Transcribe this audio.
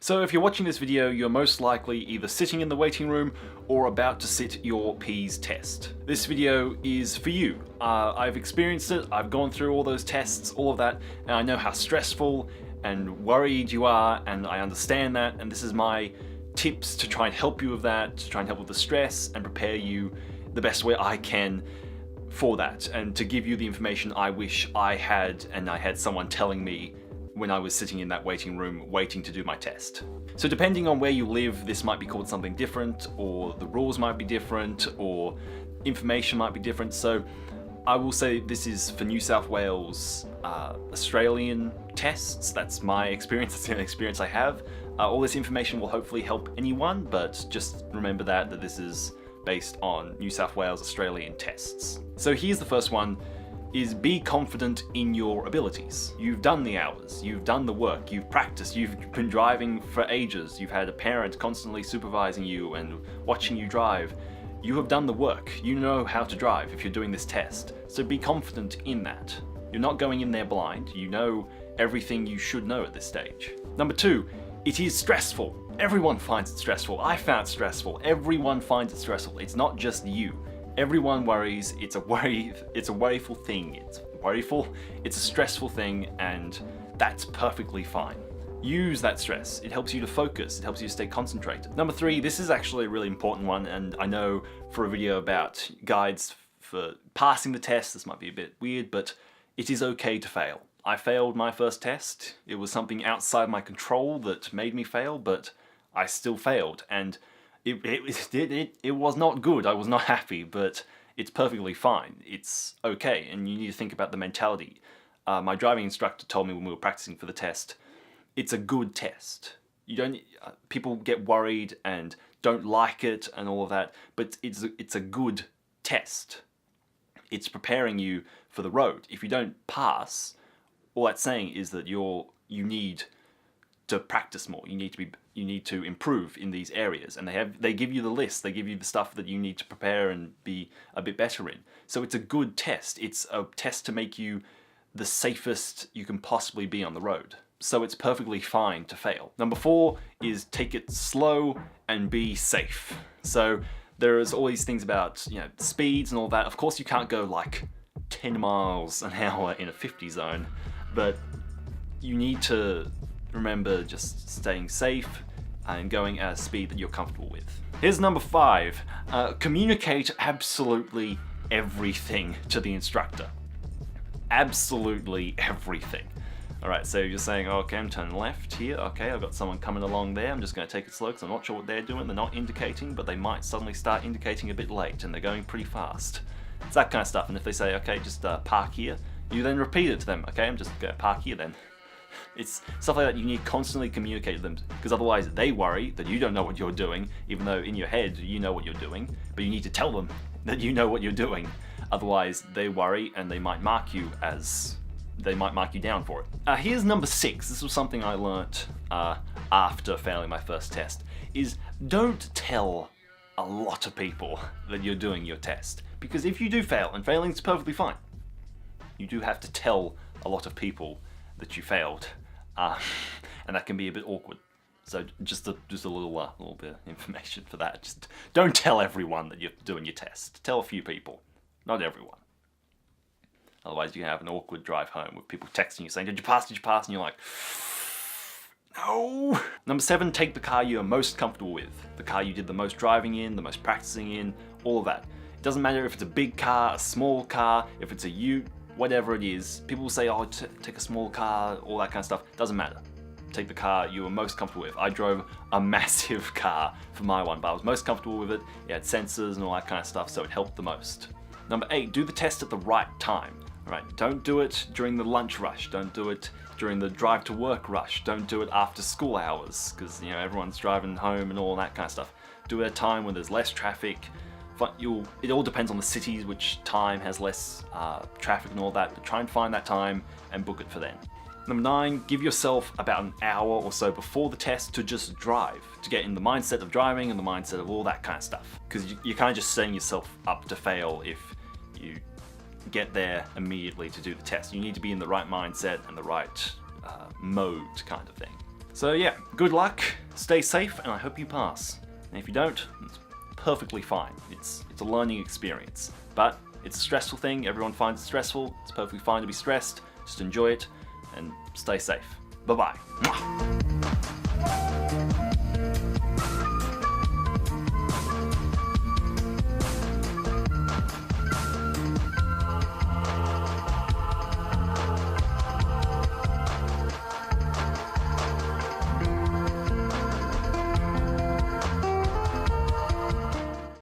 So if you're watching this video, you're most likely either sitting in the waiting room or about to sit your PEAS test. This video is for you. I've experienced it, I've gone through all those tests, all of that, and I know how stressful and worried you are, and I understand that, and this is my tips to try and help you with that, to try and help with the stress and prepare you the best way I can for that, and to give you the information I wish I had and I had someone telling me when I was sitting in that waiting room waiting to do my test. So depending on where you live, this might be called something different, or the rules might be different, or information might be different. So I will say this is for New South Wales Australian tests. That's my experience, that's the only experience I have. All this information will hopefully help anyone, but just remember that this is based on New South Wales Australian tests. So here's the first one, is be confident in your abilities. You've done the hours, you've done the work, you've practiced, you've been driving for ages, you've had a parent constantly supervising you and watching you drive. You have done the work, you know how to drive if you're doing this test, so be confident in that. You're not going in there blind, you know everything you should know at this stage. Number two, it is stressful. Everyone finds it stressful. I found it stressful. Everyone finds it stressful. It's not just you. Everyone worries. It's a worryful thing. It's a stressful thing, and that's perfectly fine. Use that stress. It helps you to focus. It helps you to stay concentrated. Number three, this is actually a really important one, and I know for a video about guides for passing the test, this might be a bit weird, but it is okay to fail. I failed my first test. It was something outside my control that made me fail, but I still failed, and it was not good. I was not happy, but it's perfectly fine. It's okay, and you need to think about the mentality. My driving instructor told me when we were practicing for the test, it's a good test. You don't. People get worried and don't like it and all of that, but it's a good test. It's preparing you for the road. If you don't pass, all that's saying is that you need to practice more. You need to improve in these areas, and they give you the list. They give you the stuff that you need to prepare and be a bit better in. So it's a good test. It's a test to make you the safest you can possibly be on the road. So it's perfectly fine to fail. Number four is take it slow and be safe. So there's all these things about, speeds and all that. Of course you can't go like 10 miles an hour in a 50 zone, but you need to remember just staying safe and going at a speed that you're comfortable with. Here's number five, communicate absolutely everything to the instructor. Absolutely everything. Alright, so you're saying, okay, I'm turning left here, okay, I've got someone coming along there, I'm just going to take it slow because I'm not sure what they're doing, they're not indicating, but they might suddenly start indicating a bit late and they're going pretty fast. It's that kind of stuff, and if they say, okay, just park here, you then repeat it to them, okay, I'm just going to park here then. It's stuff like that you need to constantly communicate to them, because otherwise they worry that you don't know what you're doing, even though in your head you know what you're doing, but you need to tell them that you know what you're doing. Otherwise they worry and they might mark you down for it. Here's number six. This was something I learnt after failing my first test, is don't tell a lot of people that you're doing your test. Because if you do fail, and failing's perfectly fine, you do have to tell a lot of people that you failed, and that can be a bit awkward. So just a little bit of information for that. Just don't tell everyone that you're doing your test. Tell a few people, not everyone. Otherwise you can have an awkward drive home with people texting you saying, did you pass? And you're like, no. Number seven, take the car you're most comfortable with. The car you did the most driving in, the most practicing in, all of that. It doesn't matter if it's a big car, a small car, if it's a ute, whatever it is. People will say, oh, take a small car, all that kind of stuff. Doesn't matter. Take the car you were most comfortable with. I drove a massive car for my one, but I was most comfortable with it. It had sensors and all that kind of stuff, so it helped the most. Number eight, do the test at the right time. Right, don't do it during the lunch rush. Don't do it during the drive to work rush. Don't do it after school hours, because everyone's driving home and all that kind of stuff. Do it at a time when there's less traffic. It all depends on the cities, which time has less traffic and all that, but try and find that time and book it for then. Number nine, give yourself about an hour or so before the test to just drive, to get in the mindset of driving and the mindset of all that kind of stuff. Because you're kind of just setting yourself up to fail if you get there immediately to do the test. You need to be in the right mindset and the right mode kind of thing. So yeah, good luck, stay safe, and I hope you pass. And if you don't, it's perfectly fine. It's a learning experience. But it's a stressful thing, everyone finds it stressful, it's perfectly fine to be stressed, just enjoy it, and stay safe. Bye-bye.